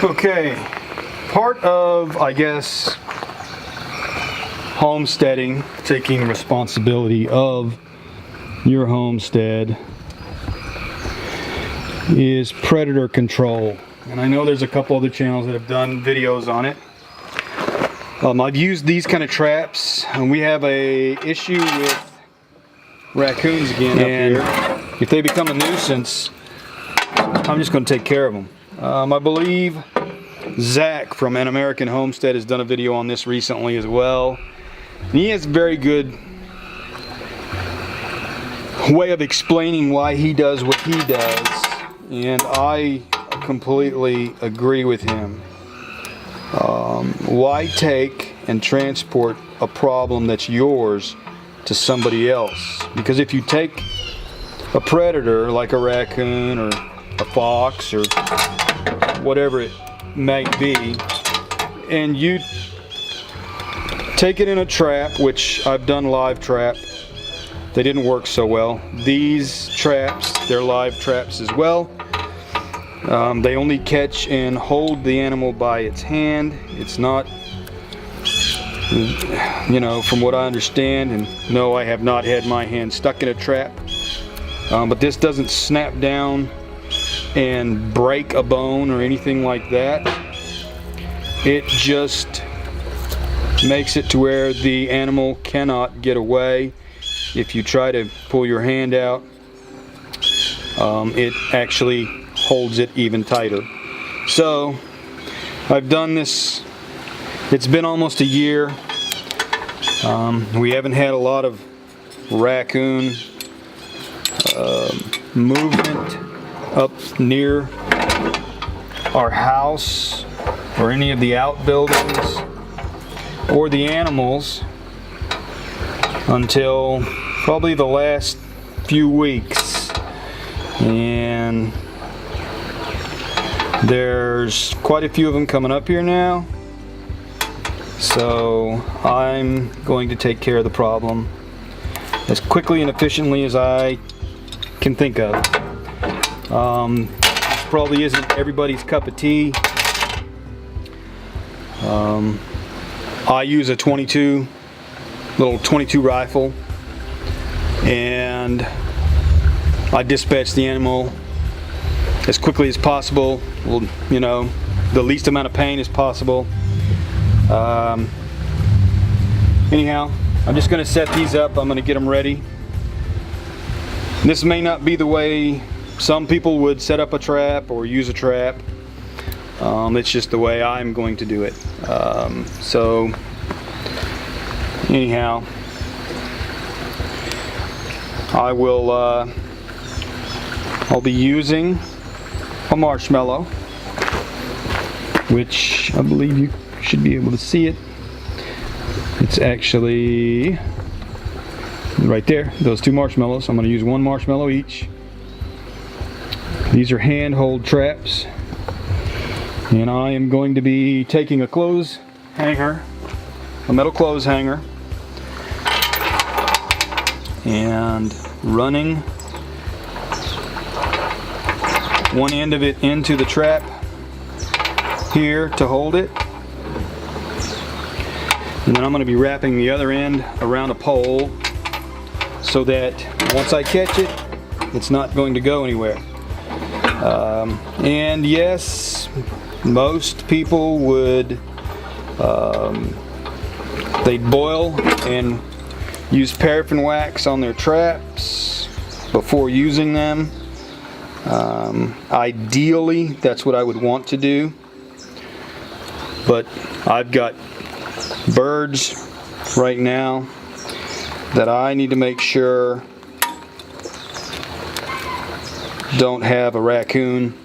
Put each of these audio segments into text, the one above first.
Okay, part of, I guess, homesteading, taking responsibility of your homestead, is predator control. And I know there's a couple other channels that have done videos on it. I've used these kind of traps, and we have a issue with raccoons again up here. If they become a nuisance, I'm just going to take care of them. I believe Zach from An American Homestead has done a video on this recently as well. And he has a very good way of explaining why he does what he does, and I completely agree with him. Why take and transport a problem that's yours to somebody else? Because if you take a predator like a raccoon or a fox or whatever it might be, and you take it in a trap, which I've done live trap, they didn't work so well. These traps, they're live traps as well. They only catch and hold the animal by its hand. It's not, you know, from what I understand, and no, I have not had my hand stuck in a trap, but this doesn't snap down and break a bone or anything like that. It just makes it to where the animal cannot get away. If you try to pull your hand out, it actually holds it even tighter. So I've done this, it's been almost a year. We haven't had a lot of raccoon movement up near our house or any of the outbuildings or the animals until probably the last few weeks, and there's quite a few of them coming up here now, so I'm going to take care of the problem as quickly and efficiently as I can think of. This probably isn't everybody's cup of tea. I use a little 22 rifle, and I dispatch the animal as quickly as possible, you know, the least amount of pain as possible. Anyhow, I'm just going to set these up. I'm going to get them ready. This may not be the way some people would set up a trap or use a trap. It's just the way I'm going to do it. So anyhow, I'll be using a marshmallow, which I believe you should be able to see it. It's actually right there, those two marshmallows. I'm going to use one marshmallow each. These are hand-hold traps, and I am going to be taking a clothes hanger, a metal clothes hanger, and running one end of it into the trap here to hold it, and then I'm going to be wrapping the other end around a pole so that once I catch it, it's not going to go anywhere. And yes, most people would they'd boil and use paraffin wax on their traps before using them. Ideally, that's what I would want to do, but I've got birds right now that I need to make sure don't have a raccoon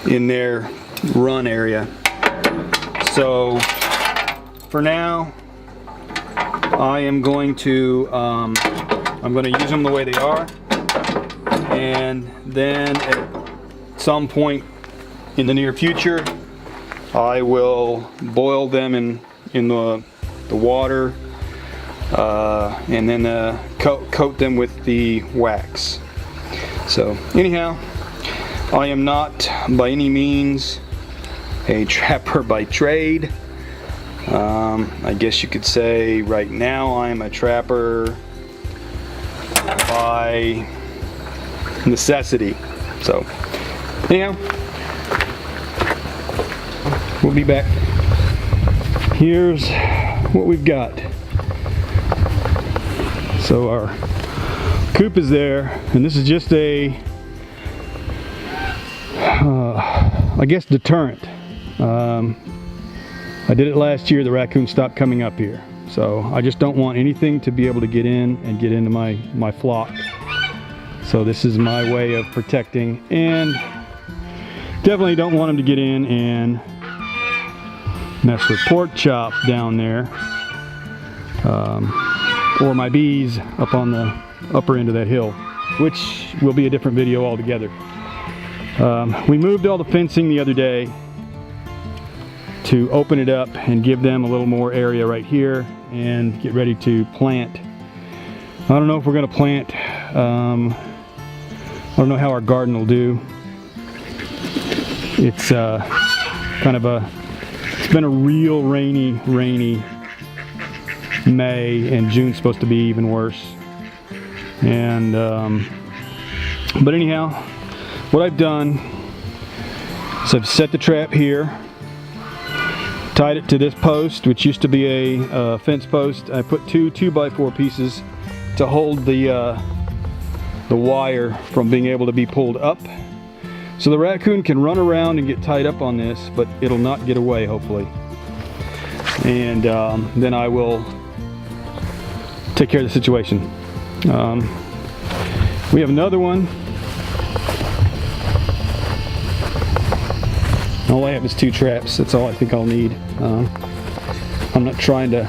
in their run area. So for now, I am going to use them the way they are, and then at some point in the near future, I will boil them in the water, and then coat them with the wax. So anyhow, I am not by any means a trapper by trade. I guess you could say right now I'm a trapper by necessity. So anyhow, we'll be back. Here's what we've got. So our coop is there, and this is just a I guess deterrent. I did it last year. The raccoons stopped coming up here, so I just don't want anything to be able to get in and get into my flock. So this is my way of protecting, and definitely don't want them to get in and mess with pork chop down there, or my bees up on the upper end of that hill, which will be a different video altogether. We moved all the fencing the other day to open it up and give them a little more area right here and get ready to plant. I don't know if we're going to plant. I don't know how our garden will do. It's it's been a real rainy May, and June's supposed to be even worse. And but anyhow, what I've done is I've set the trap here, tied it to this post, which used to be a fence post. I put two 2x4 pieces to hold the wire from being able to be pulled up, so the raccoon can run around and get tied up on this, but it'll not get away, hopefully. And then I will take care of the situation. We have another one. All I have is 2 traps. That's all I think I'll need. I'm not trying to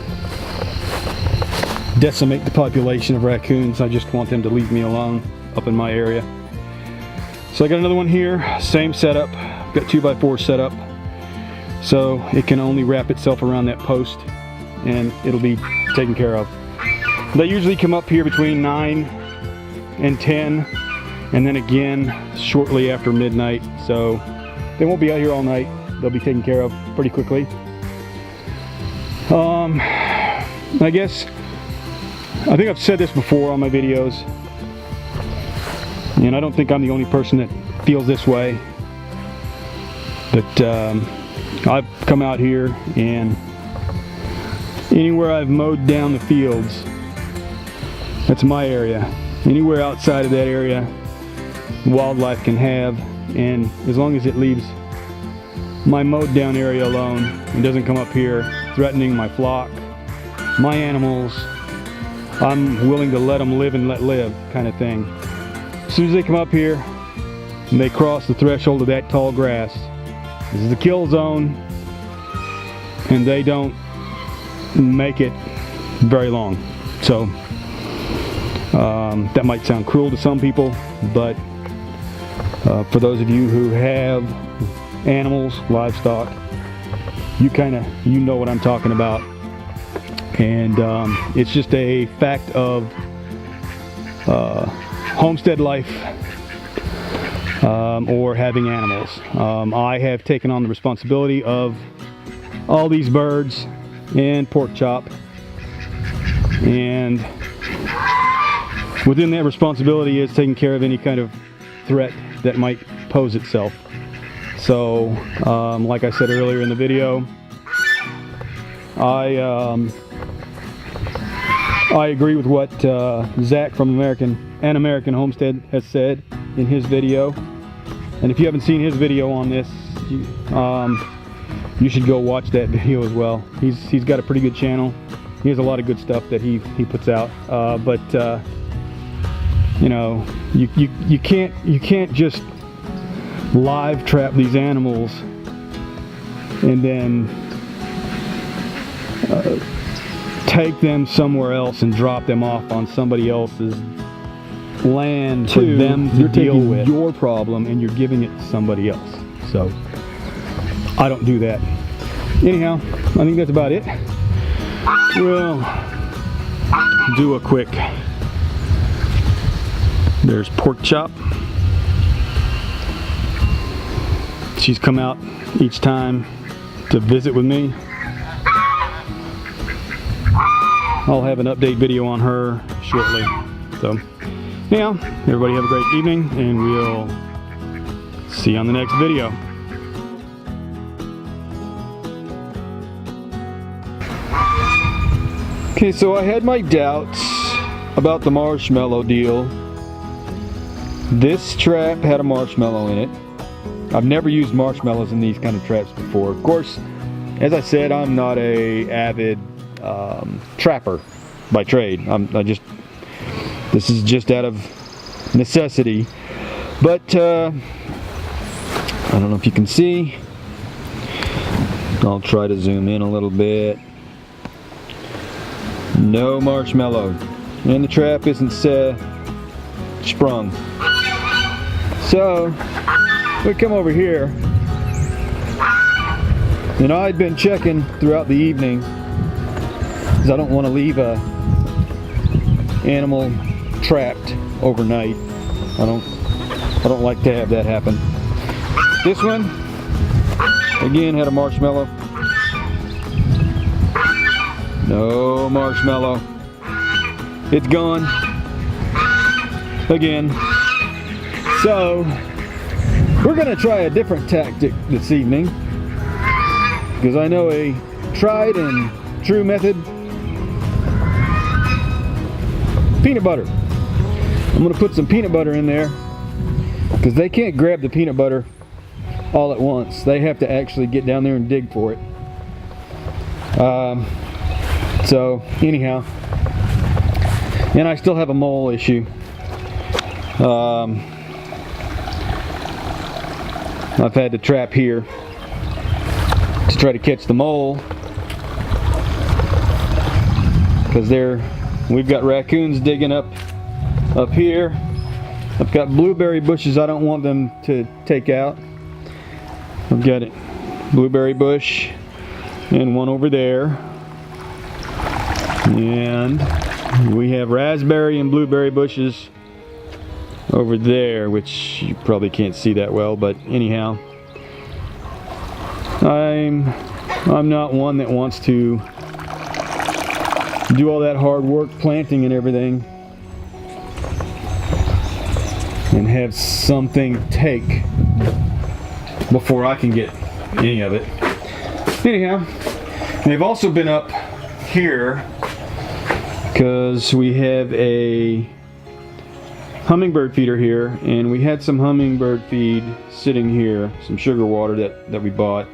decimate the population of raccoons. I just want them to leave me alone up in my area. So I got another one here, same setup. Got 2x4 set up, so it can only wrap itself around that post and it'll be taken care of. They usually come up here between 9 and 10, and then again shortly after midnight, so they won't be out here all night. They'll be taken care of pretty quickly. I guess, I think I've said this before on my videos, and I don't think I'm the only person that feels this way, but I've come out here, and anywhere I've mowed down the fields, that's my area. Anywhere outside of that area, wildlife can have, and as long as it leaves my mowed down area alone and doesn't come up here threatening my flock, my animals, I'm willing to let them live and let live, kind of thing. As soon as they come up here and they cross the threshold of that tall grass, this is the kill zone, and they don't make it very long. So that might sound cruel to some people, but for those of you who have animals, livestock, you know what I'm talking about. And it's just a fact of homestead life, or having animals. I have taken on the responsibility of all these birds and pork chop, and within that responsibility is taking care of any kind of threat that might pose itself. So like I said earlier in the video, I agree with what Zach from An American Homestead has said in his video. And if you haven't seen his video on this, you should go watch that video as well. He's got a pretty good channel. He has a lot of good stuff that he puts out. But you know, you can't just live trap these animals and then take them somewhere else and drop them off on somebody else's land for them to deal with your problem, and you're giving it to somebody else. So I don't do that. Anyhow, I think that's about it. We'll do a quick, there's Pork Chop. She's come out each time to visit with me. I'll have an update video on her shortly. So, anyhow, everybody have a great evening, and we'll see you on the next video. Okay, so I had my doubts about the marshmallow deal. This trap had a marshmallow in it. I've never used marshmallows in these kind of traps before. Of course, as I said, I'm not a avid trapper by trade. This is just out of necessity. But I don't know if you can see. I'll try to zoom in a little bit. No marshmallow, and the trap isn't sprung. So we come over here, and I'd been checking throughout the evening because I don't want to leave a animal trapped overnight. I don't like to have that happen. This one again had a marshmallow. No marshmallow. It's gone again. So we're gonna try a different tactic this evening, because I know a tried and true method. Peanut butter. I'm gonna put some peanut butter in there, because they can't grab the peanut butter all at once. They have to actually get down there and dig for it. So anyhow, and I still have a mole issue. I've had to trap here to try to catch the mole, because we've got raccoons digging up here. I've got blueberry bushes I don't want them to take out. I've got a blueberry bush and one over there, and we have raspberry and blueberry bushes over there, which you probably can't see that well, but anyhow, I'm not one that wants to do all that hard work planting and everything and have something take before I can get any of it. Anyhow, they've also been up here because we have a hummingbird feeder here, and we had some hummingbird feed sitting here, some sugar water that we bought,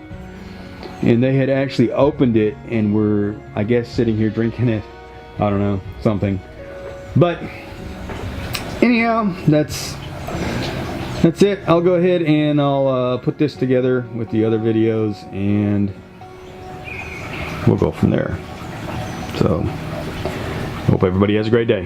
and they had actually opened it and were, I guess, sitting here drinking it. I don't know, something. But anyhow, that's it. I'll go ahead and I'll put this together with the other videos, and we'll go from there. So hope everybody has a great day.